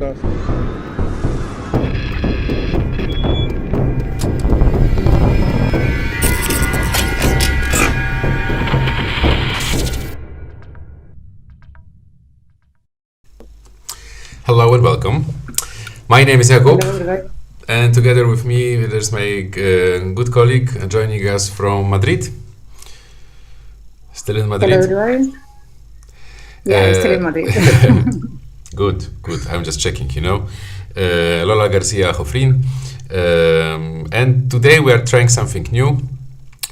podcast. Hello and welcome. My name is Jakub, Hello, everybody. and together with me there's my good colleague joining us from Madrid. Still in Hello, Madrid? everybody. Yeah, still in Madrid. Good. I'm just checking, Lola Garcia Jofrin. And today we are trying something new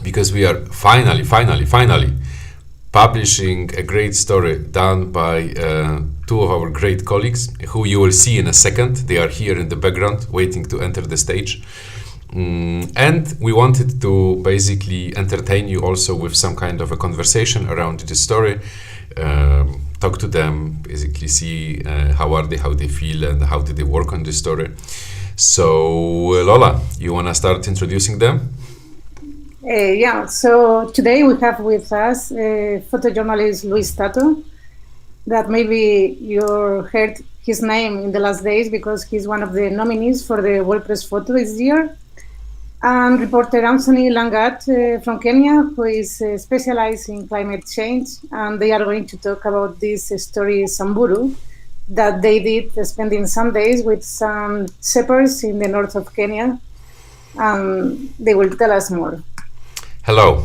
because we are finally publishing a great story done by two of our great colleagues who you will see in a second. They are here in the background waiting to enter the stage. And we wanted to basically entertain you also with some kind of a conversation around this story. Talk to them, basically see how they feel and how did they work on this story. So Lola, you want to start introducing them? Yeah, so today we have with us photojournalist Luis Tato, that maybe you heard his name in the last days because he's one of the nominees for the World Press Photo this year. And reporter Anthony Langat from Kenya, who is specialized in climate change, and they are going to talk about this story, Samburu, that they did spending some days with some shepherds in the north of Kenya. They will tell us more. Hello.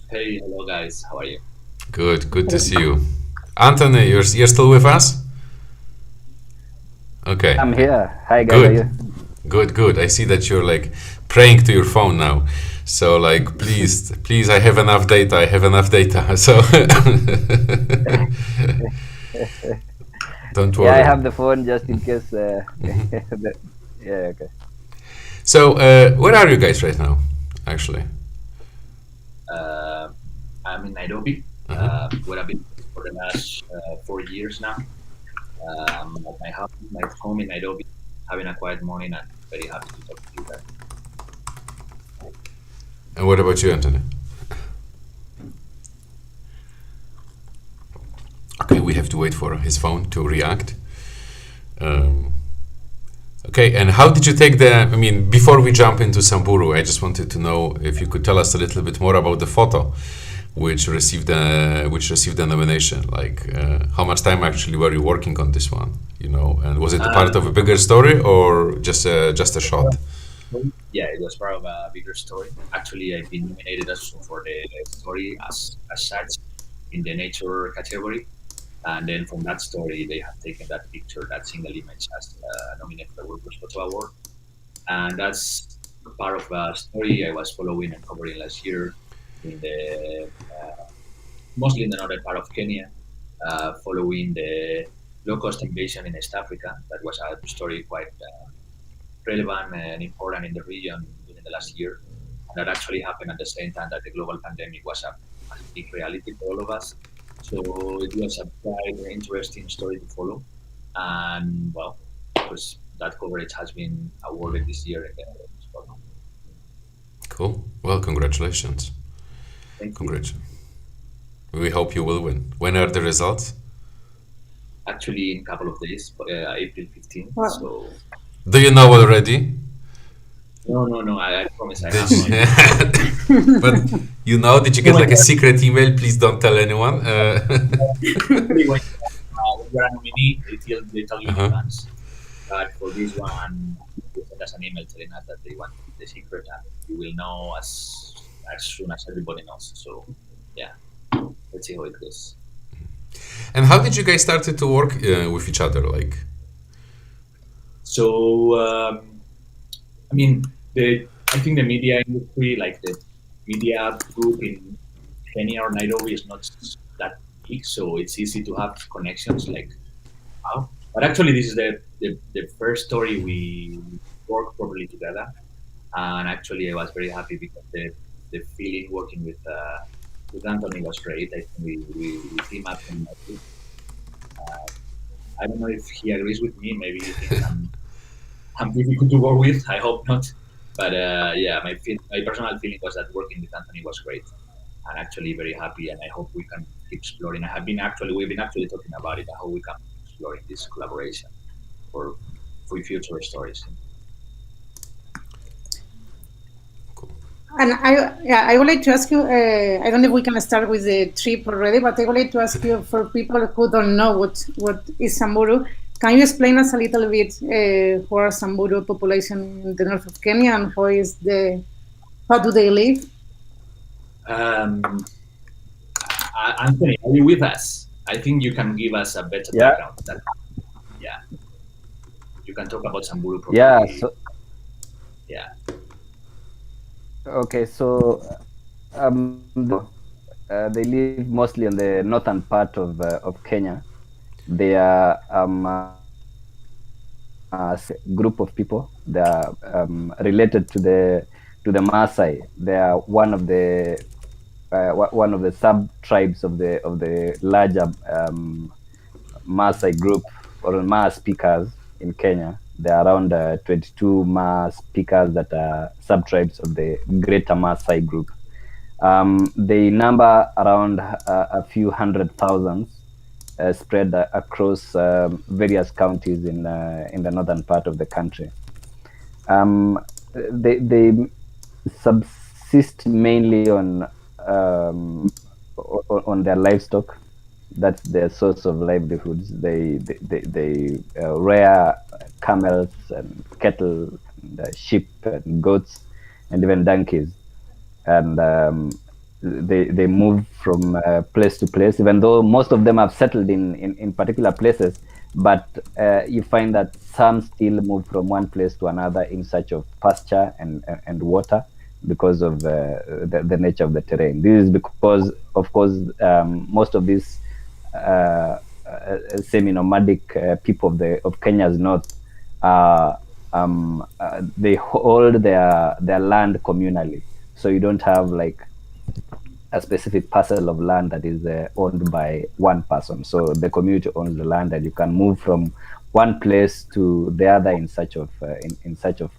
Hey, hello guys, how are you? Good to see you. Anthony, you're still with us? Okay. I'm here. Hi guys. Good. How are you? Good. I see that you're like praying to your phone now. So like, please, I have enough data. So don't worry. Yeah, I have the phone just in case. Yeah, okay. So where are you guys right now, actually? I'm in Nairobi, where I've been for the last 4 years now. At my home in Nairobi, having a quiet morning, and very happy to talk to you guys. And what about you, Anthony? Okay, we have to wait for his phone to react. Okay, and how did you take before we jump into Samburu, I just wanted to know if you could tell us a little bit more about the photo which received the nomination. Like, how much time actually were you working on this one? And was it a part of a bigger story or just a shot? Yeah, it was part of a bigger story. Actually, I've been nominated also for the story as such in the nature category. And then from that story, they have taken that picture, that single image, as nominated for the World Press Photo Award. And that's part of a story I was following and covering last year in the mostly in the northern part of Kenya, following the low-cost invasion in East Africa. That was a story quite relevant and important in the region during the last year. And that actually happened at the same time that the global pandemic was a big reality for all of us. So it was a quite interesting story to follow. And well, that coverage has been awarded this year in the Scotland. Cool. Well, congratulations. Thank you. Congratulations. We hope you will win. When are the results? Actually, in a couple of days, April 15th. Wow. So Do you know already? no, I promise I Did have you- But did you get like a secret email? Please don't tell anyone. when you're a nominee, they tell you in Uh-huh. advance. But for this one, they send us an email telling us that they want the secret, and you will know as soon as everybody knows. So, yeah, let's see how it goes. And how did you guys started to work with each other? Like, So, I think the media industry, like the media group in Kenya or Nairobi, is not that big, so it's easy to have connections like now. But actually, this is the first story we worked properly together, and actually, I was very happy because the feeling working with Anthony was great. I think we team up and I don't know if he agrees with me. Maybe he thinks I'm difficult to work with. I hope not. But yeah, my personal feeling was that working with Anthony was great. I'm actually very happy, and I hope we can keep exploring. We've been actually talking about it. I hope we can keep exploring this collaboration. for future stories. And I would like to ask you. I don't know if we can start with the trip already, but I would like to ask you, for people who don't know what is Samburu, can you explain us a little bit who are Samburu population in the north of Kenya, and how do they live? Anthony, are you with us? I think you can give us a better background. Yeah, you can talk about Samburu properly. Yeah. Yeah. Okay, so they live mostly on the northern part of Kenya. They are a group of people. They are related to the Maasai. They are one of the sub tribes of the larger Maasai group, or Maa speakers in Kenya. There are around 22 Maa speakers that are sub tribes of the Greater Maasai group. They number around a few hundred thousands, spread across various counties in the northern part of the country. They subsist mainly on their livestock. That's their source of livelihoods. They rear camels and cattle, and sheep and goats, and even donkeys. And they move from place to place, even though most of them have settled in particular places. But you find that some still move from one place to another in search of pasture and water, because of the nature of the terrain. This is because, of course, most of these semi-nomadic people of Kenya's north, they hold their land communally. So you don't have like a specific parcel of land that is owned by one person. So the community owns the land, and you can move from one place to the other in search of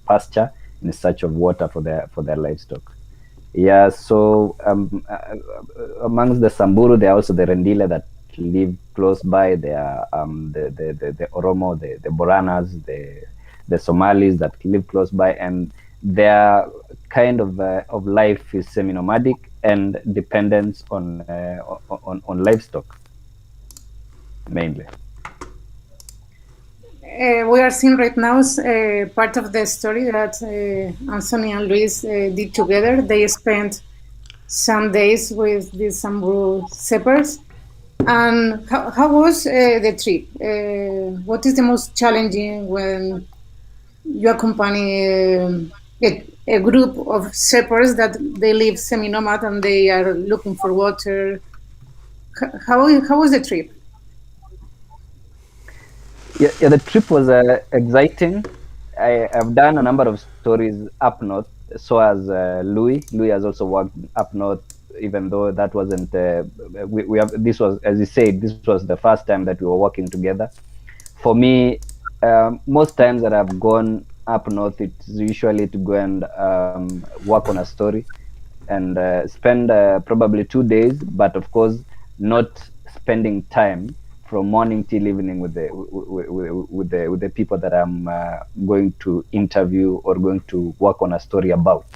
pasture, in search of water for their livestock. Yeah. So amongst the Samburu, there are also the Rendile that live close by. There are the Oromo, the Boranas, the Somalis that live close by, and their kind of life is semi-nomadic and dependence on livestock mainly. We are seeing right now part of the story that Anthony and Luis did together. They spent some days with the Samburu shepherds. And how was the trip? What is the most challenging when you accompany a group of shepherds that they live semi-nomad and they are looking for water? How was the trip? Yeah, the trip was exciting. I've done a number of stories up north. So has Louis. Louis has also worked up north, even though that wasn't. We have. This was, as you said, this was the first time that we were working together. For me, most times that I've gone up north, it's usually to go and work on a story and spend probably 2 days, but of course not spending time from morning till evening with the people that I'm going to interview or going to work on a story about.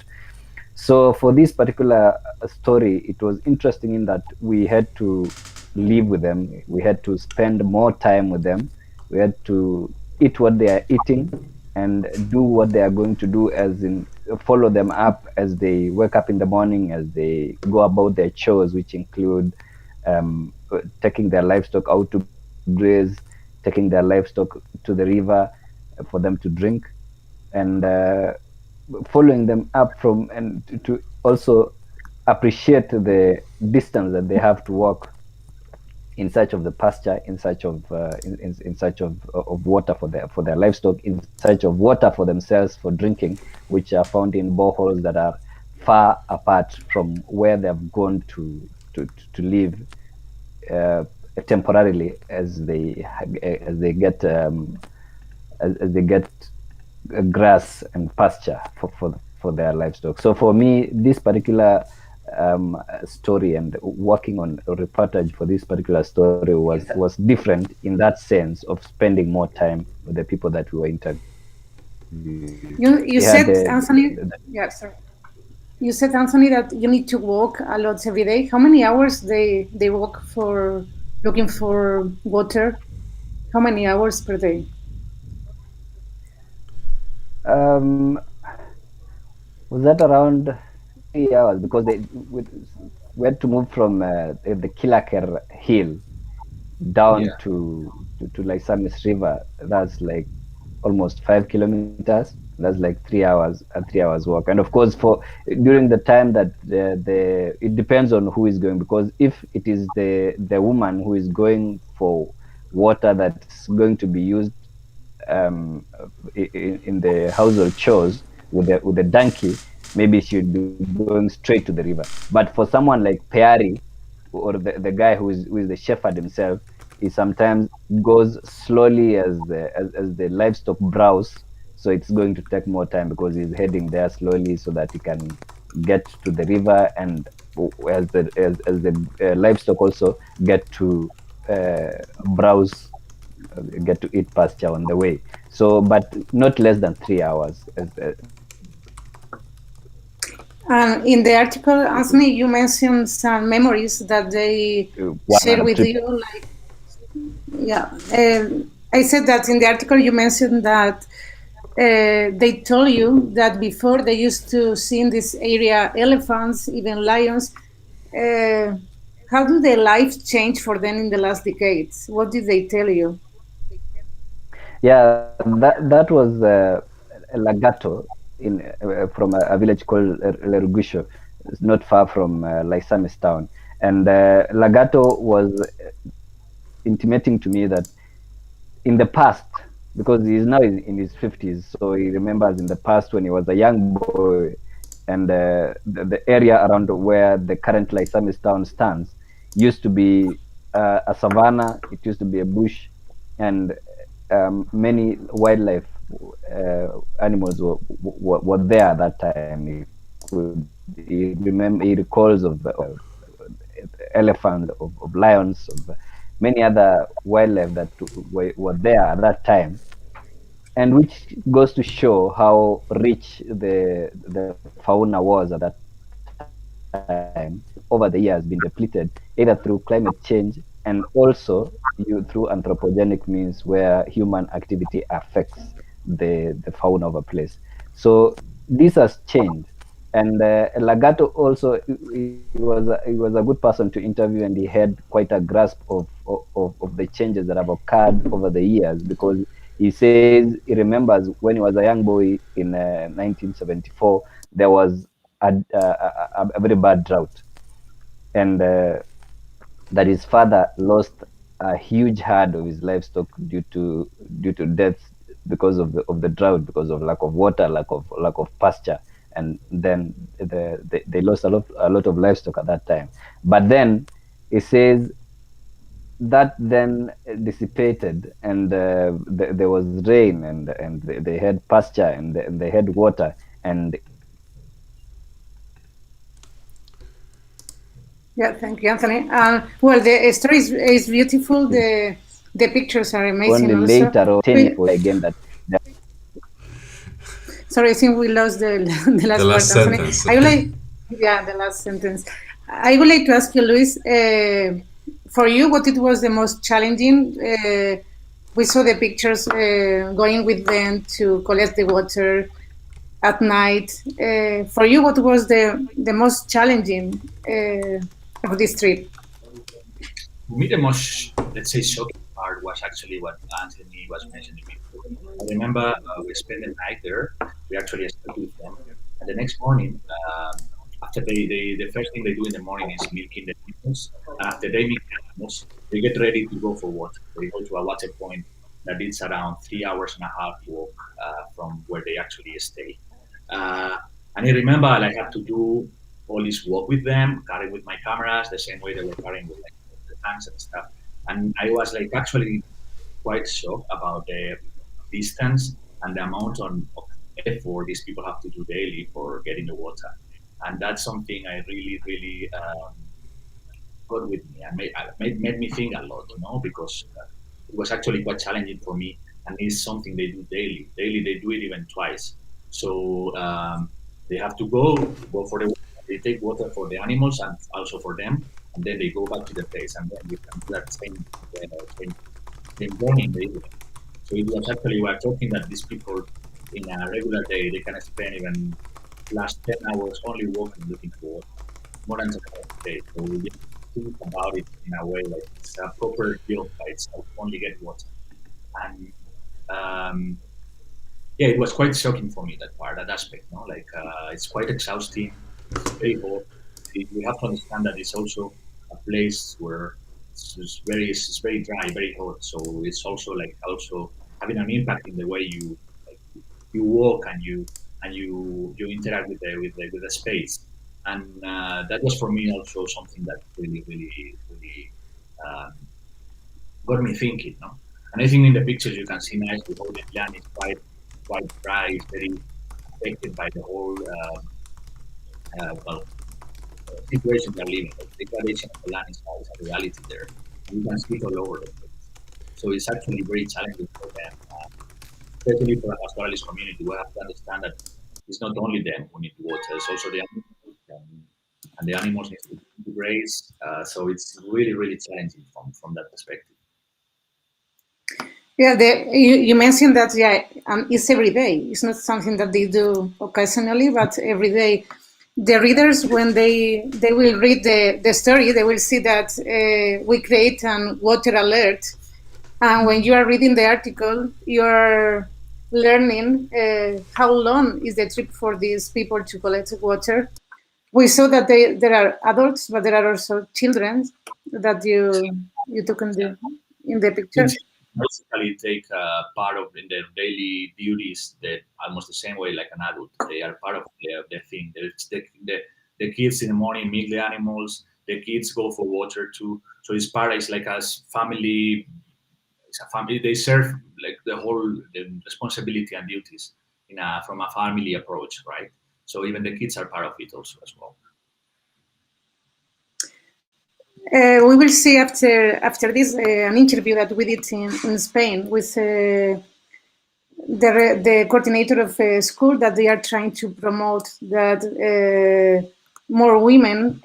So for this particular story, it was interesting in that we had to live with them. We had to spend more time with them. We had to eat what they are eating and do what they are going to do, as in follow them up as they wake up in the morning, as they go about their chores, which include taking their livestock out to graze, taking their livestock to the river for them to drink, and following them up from, and to also appreciate the distance that they have to walk in search of the pasture, in search of in search of water for their livestock, in search of water for themselves for drinking, which are found in boreholes that are far apart from where they have gone to live temporarily, as they get grass and pasture for their livestock. So for me, this particular story, and working on a reportage for this particular story was different in that sense of spending more time with the people that we were interviewing. You said, Anthony, yeah, sorry. You said, Anthony, that you need to walk a lot every day. How many hours they walk for looking for water? How many hours per day? Was that around 3 hours? Because we had to move from the Kilaker hill down to Laisamis River. That's like almost 5 kilometers. That's like 3 hours, a 3 hours walk. And of course, for during the time that it depends on who is going, because if it is the woman who is going for water that's going to be used in the household chores with the donkey, maybe she'd be going straight to the river. But for someone like Peari, or the guy who is the shepherd himself, he sometimes goes slowly as the livestock browse. So it's going to take more time because he's heading there slowly so that he can get to the river, and as the livestock also get to browse, get to eat pasture on the way. So, but not less than 3 hours. In the article, Anthony, you mentioned some memories that they share with you. Like, yeah, I said that in the article you mentioned that they told you that before they used to see in this area elephants, even lions. How do their lives change for them in the last decades? What did they tell you? Yeah, that was Lagato from a village called Lerugusho. It's not far from Laisamis town. And Lagato was intimating to me that in the past, because he's now in his 50s, so he remembers in the past when he was a young boy, and the area around where the current Laisamis town stands used to be a savanna. It used to be a bush, and many wildlife animals were there at that time. He recalls of elephants, of lions, of many other wildlife that were there at that time, and which goes to show how rich the fauna was at that time. Over the years, been depleted either through climate change and also through anthropogenic means, where human activity affects the fauna of a place. So this has changed. And Lagato also, he was a good person to interview, and he had quite a grasp of the changes that have occurred over the years, because he says he remembers when he was a young boy in 1974, there was a very bad drought, and that his father lost a huge herd of his livestock due to deaths because of the drought, because of lack of water, lack of pasture. And then they lost a lot of livestock at that time. But then it says that then dissipated, and there was rain, and they had pasture, and they had water, and yeah, thank you, Anthony. Well, the story is beautiful. The pictures are amazing. Only later on, again that. Sorry, I think we lost the last part, Anthony. Sentence. The last sentence. I would like to ask you, Luis, for you, what it was the most challenging? We saw the pictures going with them to collect the water at night. For you, what was the most challenging of this trip? For me, the most, let's say, shocking part was actually what Anthony was mentioning before. I remember we spent the night there. We actually stayed with them, and the next morning, after the first thing they do in the morning is milking the animals. And after they milk the animals, they get ready to go for water. They go to a water point that is around 3 hours and a half walk from where they actually stay. And I remember I had to do all this work with them, carrying with my cameras, the same way they were carrying with like the tanks and stuff. And I was like actually quite shocked about the distance and the amount of effort these people have to do daily for getting the water. and that's something I really got with me and made me think a lot, because it was actually quite challenging for me, and it's something they do daily. Daily, they do it even twice. So they have to go for the. They take water for the animals and also for them, and then they go back to the place, and then we can do that same morning, the evening. So it was actually we are talking that these people in a regular day they can spend even last 10 hours only walking looking for water, more than 10 hours a day. So we just think about it in a way like it's a proper job by itself, only get water. And yeah, it was quite shocking for me that aspect. No, like it's quite exhausting. It's very hot. We have to understand that it's also a place where it's very dry, very hot. So it's also having an impact in the way you walk and you interact with the space. And that was for me also something that really um, got me thinking. No, and I think in the pictures you can see nicely how the land is quite dry, it's very affected by the whole situation they're living. The degradation of the land is a reality there. You can see it all over the place. So it's actually very challenging for them, especially for the pastoralist community. We have to understand that it's not only them who need water; it's also the animals, and the animals need to graze. So it's really challenging from that perspective. Yeah, you mentioned that, yeah, it's every day. It's not something that they do occasionally, but every day. The readers, when they will read the story, they will see that we create an water alert. And when you are reading the article, you're learning how long is the trip for these people to collect water. We saw that there are adults, but there are also children that you took in the picture. Basically take part of in their daily duties that almost the same way like an adult. They are part of the thing. The kids in the morning meet the animals. The kids go for water too. So it's like a family. It's a family. They serve like the responsibility and duties from a family approach, right? So even the kids are part of it also as well. We will see after this an interview that we did in Spain with the coordinator of a school that they are trying to promote that more women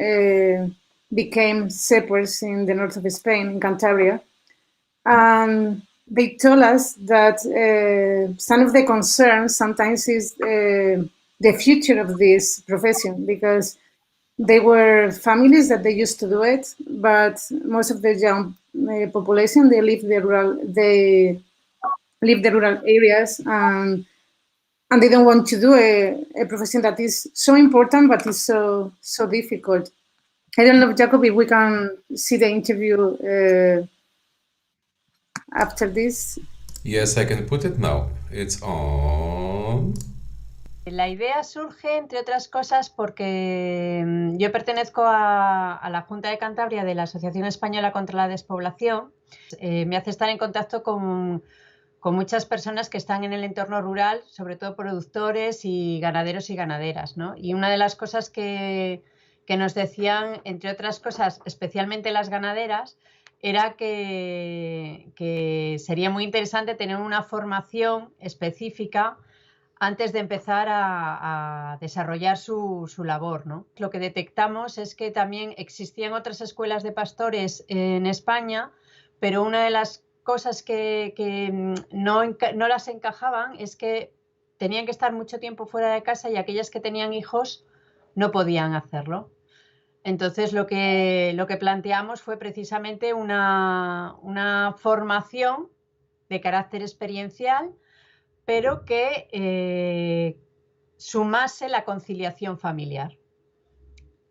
became shepherds in the north of Spain, in Cantabria. And they told us that some of the concerns sometimes is the future of this profession, because they were families that they used to do it, but most of the young population, they live the rural areas, and they don't want to do a profession that is so important but is so difficult. I don't know, Jacob, if we can see the interview after this. Yes, I can put it now. It's on. La idea surge, entre otras cosas, porque yo pertenezco a la Junta de Cantabria de la Asociación Española contra la Despoblación. Me hace estar en contacto con muchas personas que están en el entorno rural, sobre todo productores y ganaderos y ganaderas, ¿no? Y una de las cosas que nos decían, entre otras cosas, especialmente las ganaderas, era que sería muy interesante tener una formación específica antes de empezar a desarrollar su labor, ¿no? Lo que detectamos es que también existían otras escuelas de pastores en España, pero una de las cosas que no las encajaban es que tenían que estar mucho tiempo fuera de casa y aquellas que tenían hijos no podían hacerlo. Entonces lo que planteamos fue precisamente una formación de carácter experiencial, pero que sumase la conciliación familiar.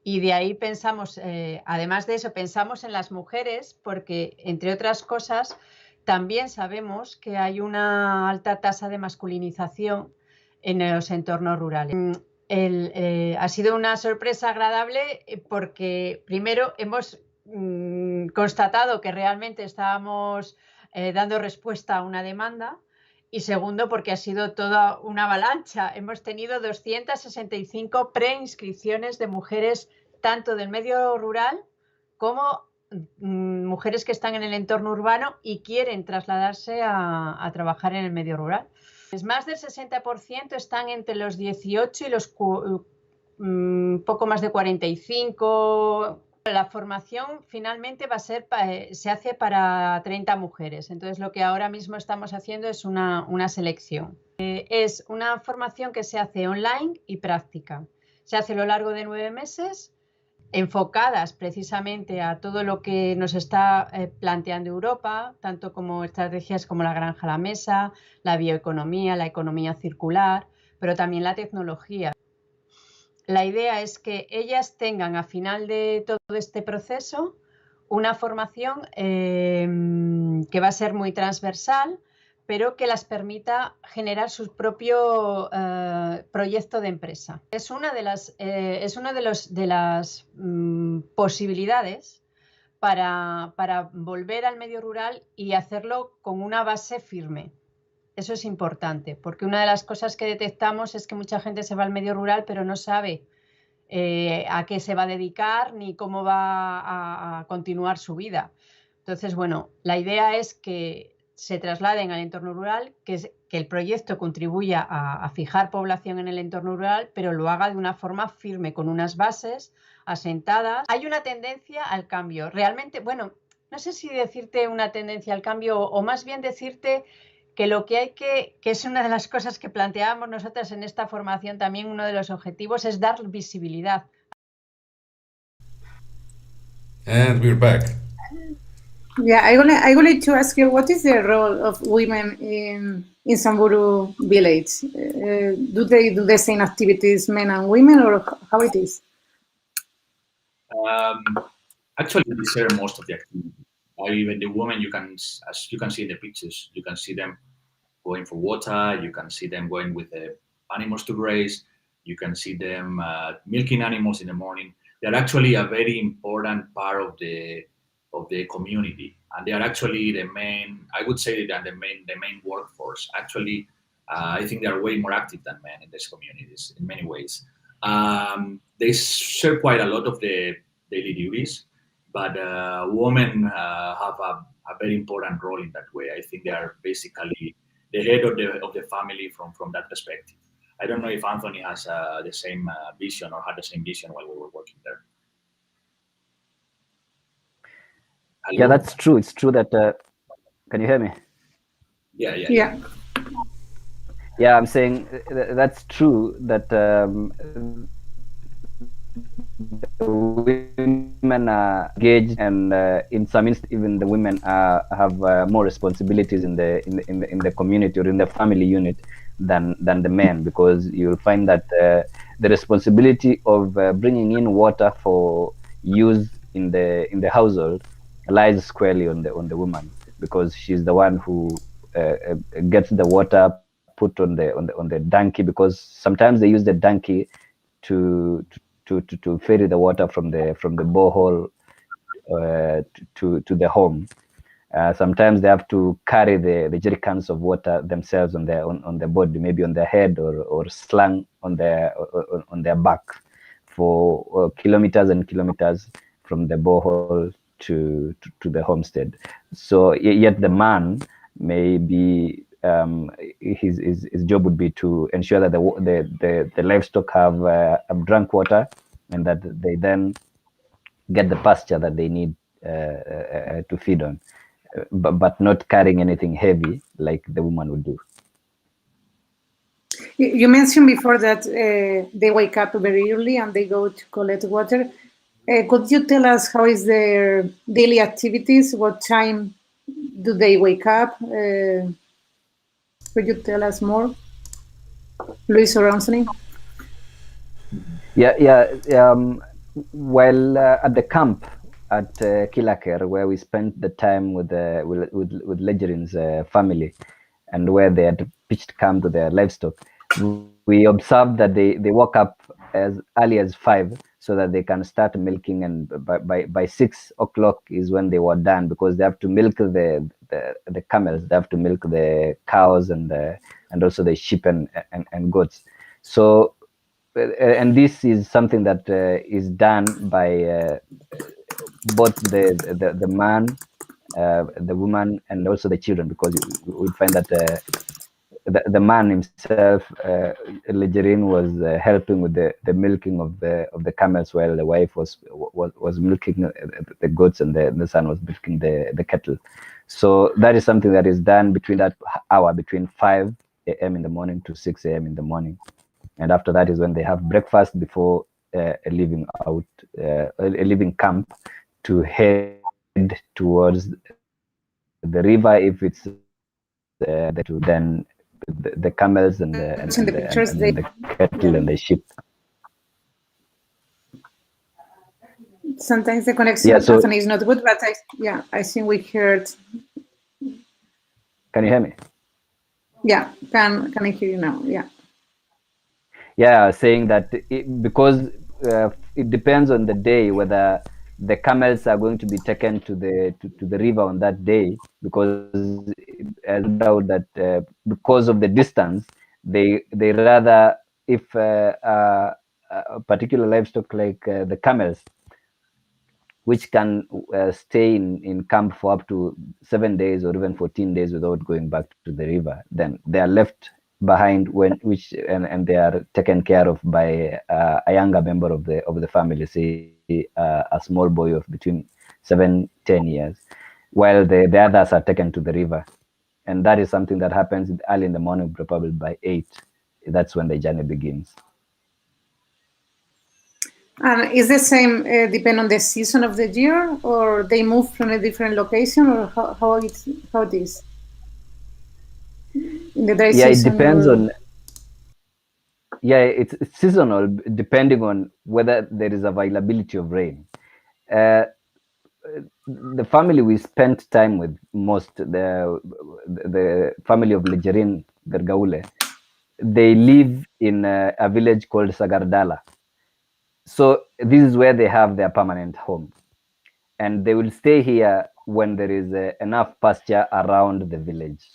Y de ahí pensamos, además de eso, pensamos en las mujeres, porque, entre otras cosas, también sabemos que hay una alta tasa de masculinización en los entornos rurales. Ha sido una sorpresa agradable porque, primero, hemos constatado que realmente estábamos dando respuesta a una demanda, Y segundo, porque ha sido toda una avalancha. Hemos tenido 265 preinscripciones de mujeres, tanto del medio rural como mujeres que están en el entorno urbano y quieren trasladarse a trabajar en el medio rural. Más del 60% están entre los 18 y los poco más de 45. La formación finalmente va a ser, se hace para 30 mujeres. Entonces lo que ahora mismo estamos haciendo es una selección. Es una formación que se hace online y práctica. Se hace a lo largo de 9 meses, enfocadas precisamente a todo lo que nos está planteando Europa, tanto como estrategias como la granja a la mesa, la bioeconomía, la economía circular, pero también la tecnología. La idea es que ellas tengan, a final de todo este proceso, una formación que va a ser muy transversal, pero que las permita generar su propio proyecto de empresa. Es una de las posibilidades para volver al medio rural y hacerlo con una base firme. Eso es importante, porque una de las cosas que detectamos es que mucha gente se va al medio rural, pero no sabe a qué se va a dedicar ni cómo va a continuar su vida. Entonces, bueno, la idea es que se trasladen al entorno rural, que el proyecto contribuya a fijar población en el entorno rural, pero lo haga de una forma firme, con unas bases asentadas. Hay una tendencia al cambio. Realmente, bueno, no sé si decirte una tendencia al cambio o más bien decirte que lo que hay que es una de las cosas que planteábamos nosotras en esta formación, también uno de los objetivos es dar visibilidad. And we're back. Yeah, I would like to ask you, what is the role of women in Samburu village? Do they do the same activities, men and women, or how it is? Actually, we share most of the activity. Even the women, as you can see in the pictures, you can see them going for water. You can see them going with the animals to graze. You can see them milking animals in the morning. They're actually a very important part of the community, and they are actually the main. I would say that the main workforce. Actually, I think they are way more active than men in these communities in many ways. They share quite a lot of the daily duties, but women have a very important role in that way. I think they are basically the head of the family from that perspective. I don't know if Anthony has the same vision or had the same vision while we were working there. Hello? Yeah, that's true. It's true that. Can you hear me? Yeah. Yeah, I'm saying that's true that women are engaged, and in some instances, even the women have more responsibilities in the community or in the family unit than the men, because you'll find that the responsibility of bringing in water for use in the household lies squarely on the woman, because she's the one who gets the water put on the donkey, because sometimes they use the donkey to ferry the water from the borehole to the home. Sometimes they have to carry the jerrycans of water themselves on their body, maybe on their head or slung on their back for kilometers and kilometers from the borehole to the homestead. So yet the man may be his job would be to ensure that the livestock have drunk water, and that they then get the pasture that they need to feed on, but not carrying anything heavy like the woman would do. You mentioned before that they wake up very early and they go to collect water. Could you tell us how is their daily activities? What time do they wake up? Could you tell us more, Luis or Anthony? Yeah. While at the camp at Kilaker, where we spent the time with Legerin's family, and where they had pitched camp to their livestock, we observed that they woke up as early as 5, so that they can start milking, and by 6 o'clock is when they were done, because they have to milk the camels, they have to milk the cows and also the sheep and goats. So and this is something that is done by both the man, the woman, and also the children, because we find that the man himself, Lejerin, was helping with the milking of the camels, while the wife was milking the goats, and the son was milking the cattle. So that is something that is done between that hour, between 5 a.m. in the morning to 6 a.m. in the morning, and after that is when they have breakfast before leaving camp to head towards the river, if it's to then the camels and the cattle and the sheep. Sometimes the connection Anthony, is not good, but I think we heard. Can you hear me? Yeah, can I hear you now? Yeah. Yeah, saying that because it depends on the day whether the camels are going to be taken to the river on that day, because I doubt that because of the distance, they rather, if a particular livestock like the camels, which can stay in camp for up to 7 days or even 14 days without going back to the river, then they are left behind and they are taken care of by a younger member of the family, say a small boy of between 7-10 years, while the others are taken to the river. And that is something that happens early in the morning, probably by 8. That's when the journey begins. And is the same depend on the season of the year, or they move from a different location, or how it is? In the dry season, it depends on. Yeah, it's seasonal, depending on whether there is availability of rain. The family we spent time with most, the family of Lejerin Gargaule, they live in a village called Sagardala. So this is where they have their permanent home, and they will stay here when there is enough pasture around the village.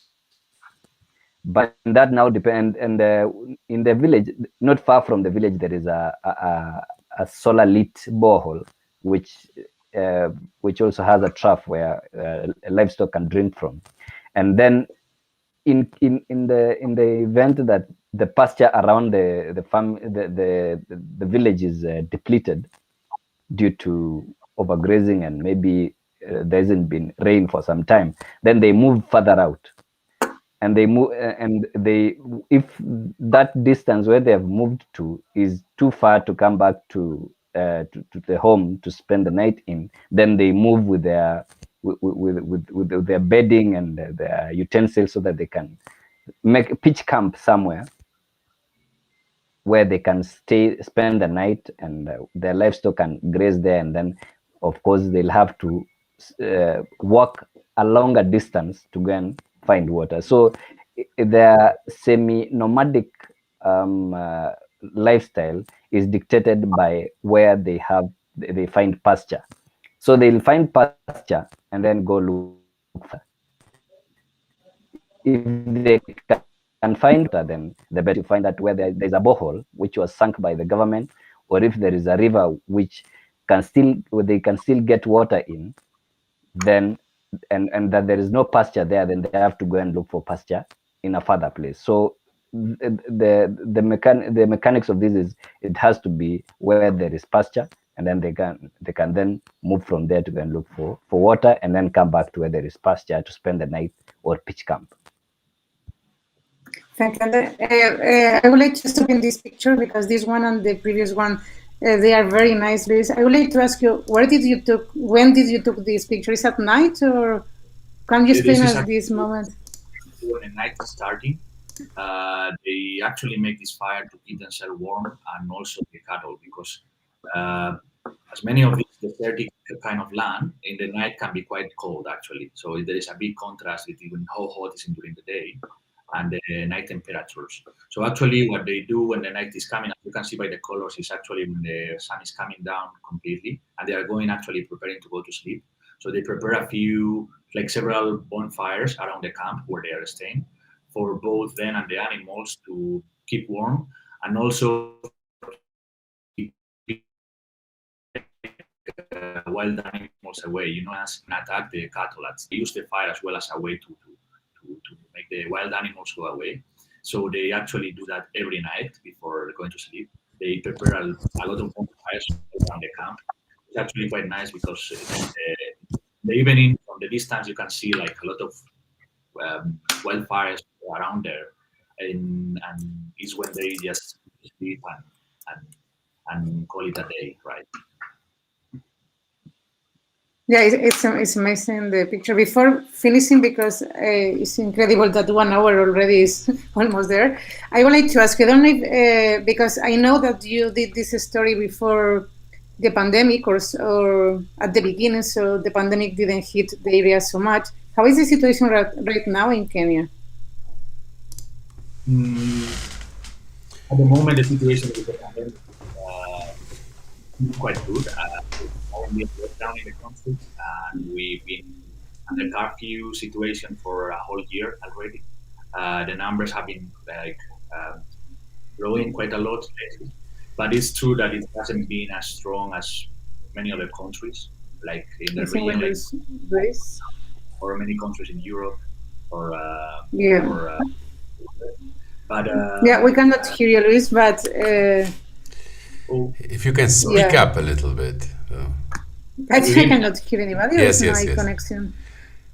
But that now depends, and in the village, not far from the village, there is a solar lit borehole, which also has a trough where livestock can drink from. And then in the event that the pasture around the village is depleted due to overgrazing, and maybe there hasn't been rain for some time, then they move further out. And they move, and if that distance where they have moved to is too far to come back to the home to spend the night in, then they move with their bedding and their utensils, so that they can make a pitch camp somewhere where they can spend the night, and their livestock can graze there. And then, of course, they'll have to walk a longer distance to go and find water. So their semi-nomadic lifestyle is dictated by where they find pasture. So they'll find pasture and then go look for. If they can find water, then the better you find that where there's a borehole which was sunk by the government, or if there is a river which they can still get water in, then and that there is no pasture there, then they have to go and look for pasture in a further place. So the mechanics of this is, it has to be where there is pasture, and then they can then move from there to go and look for water, and then come back to where there is pasture to spend the night or pitch camp. Thank you. I would like to stop in this picture, because this one and the previous one, they are very nice. I would like to ask you, when did you took this picture? Is at night, or can you explain us this moment? When the night is starting, they actually make this fire to keep themselves warm, and also the cattle, because as many of these desertic kind of land, in the night can be quite cold, actually. So there is a big contrast between how hot it is during the day and the night temperatures. So actually what they do when the night is coming, as you can see by the colors, is actually when the sun is coming down completely and they are going actually preparing to go to sleep. So they prepare a few, like several bonfires around the camp where they are staying for both them and the animals to keep warm, and also keep wild animals away, as an attack the cattle. They use the fire as well as a way to make the wild animals go away. So they actually do that every night before going to sleep. They prepare a lot of bonfires around the camp. It's actually quite nice because in the evening, from the distance, you can see like a lot of wildfires around there, and it's when they just sleep and call it a day, right? Yeah, it's amazing, the picture. Before finishing, because it's incredible that 1 hour already is almost there, I would like to ask you, I don't know if, because I know that you did this story before the pandemic or at the beginning, so the pandemic didn't hit the area so much. How is the situation right now in Kenya? At the moment, the situation with the pandemic is quite good. We are lockdown in the country, and we've been under curfew situation for a whole year already. The numbers have been growing quite a lot lately, but it's true that it hasn't been as strong as many other countries, like in the region, or many countries in Europe, or but yeah, we cannot hear you, Luis, but if you can speak up a little bit. I cannot hear anybody. Yes. Connection.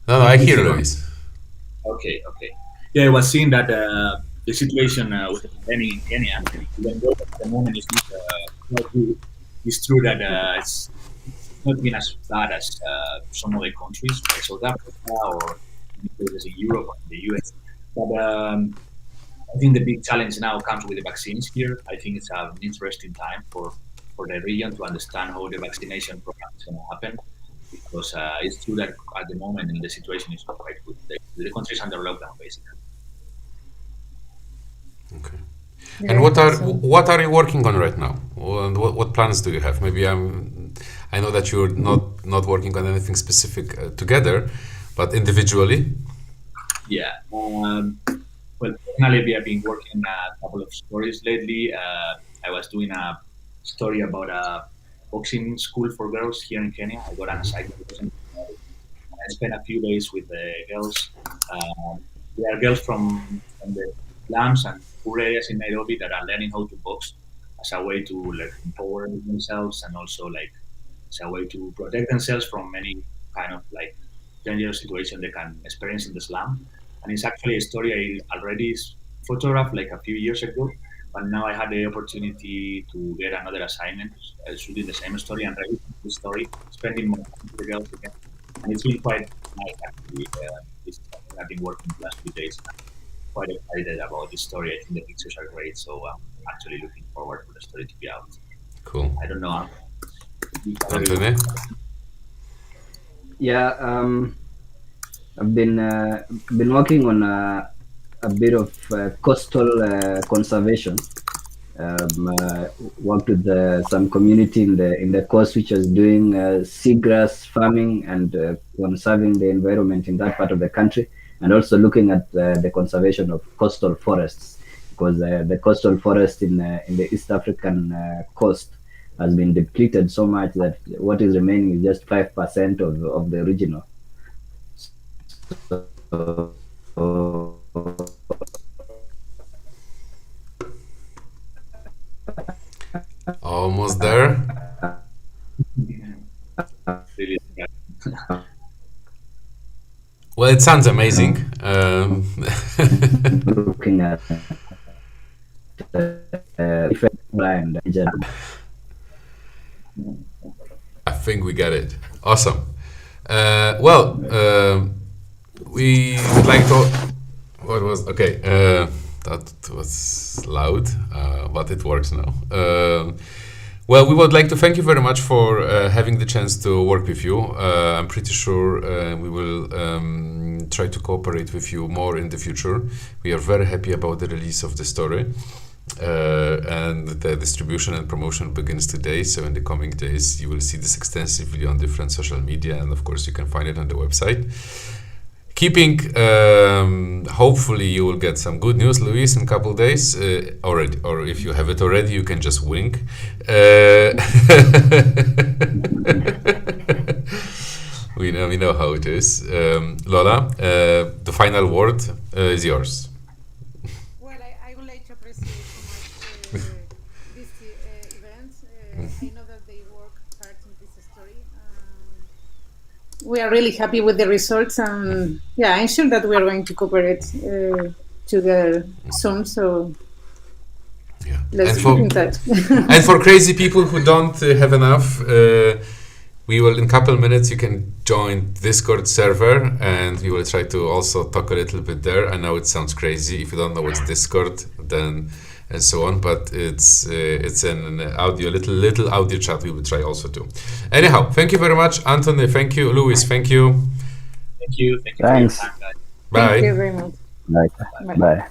No, I hear Luis. Okay. Yeah, I was seeing that the situation with the pandemic in Kenya, even though at the moment it's not good, it's true that it's not been as bad as some other countries, like South Africa or places in Europe or in the US. But I think the big challenge now comes with the vaccines here. I think it's an interesting time for the region to understand how the vaccination program is going to happen, because it's true that at the moment the situation is not quite good. The country is under lockdown, basically. Okay. Yeah, and what are you working on right now? And what plans do you have? Maybe I know that you're not working on anything specific together, but individually. Yeah. Well, personally, we have been working a couple of stories lately. I was doing a story about a boxing school for girls here in Kenya. I got an assignment. I spent a few days with the girls. They are girls from the slums and poor areas in Nairobi that are learning how to box as a way to empower themselves, and also as a way to protect themselves from any kind of dangerous situation they can experience in the slum. And it's actually a story I already photographed a few years ago. But now I had the opportunity to get another assignment, shooting the same story and writing the story, spending more time with the girls again. And it's been quite nice, actually. I've been working the last few days. I'm quite excited about this story. I think the pictures are great, so I'm actually looking forward for the story to be out. Cool. I don't know. Anthony? Yeah, I've been working on a bit of coastal conservation. Worked with some community in the coast which is doing seagrass farming and conserving the environment in that part of the country, and also looking at the conservation of coastal forests, because the coastal forest in the East African coast has been depleted so much that what is remaining is just 5% of the original. Almost there. Well, it sounds amazing. Looking at I think we get it. Awesome. We would like to. What was okay? That was loud, but it works now. Well, we would like to thank you very much for having the chance to work with you. I'm pretty sure we will try to cooperate with you more in the future. We are very happy about the release of the story. And the distribution and promotion begins today, so in the coming days you will see this extensively on different social media, and of course you can find it on the website. Hopefully you will get some good news, Luis, in a couple of days already, or if you have it already, you can just wink. We know how it is. Lola, the final word is yours. I would like to appreciate so much this event. I know that they work hard in this story. We are really happy with the results, and yeah, I'm sure that we are going to cooperate together soon. So yeah, let's keep in touch. And for crazy people who don't have enough, we will in a couple of minutes. You can join Discord server, and we will try to also talk a little bit there. I know it sounds crazy if you don't know what's Discord, then and so on, but it's an audio little audio chat we will try also to. Anyhow, thank you very much, Anthony. Thank you, Luis. Thank you. Thank you. Thanks. For your time, guys. Bye. Thank you very much. Bye. Bye.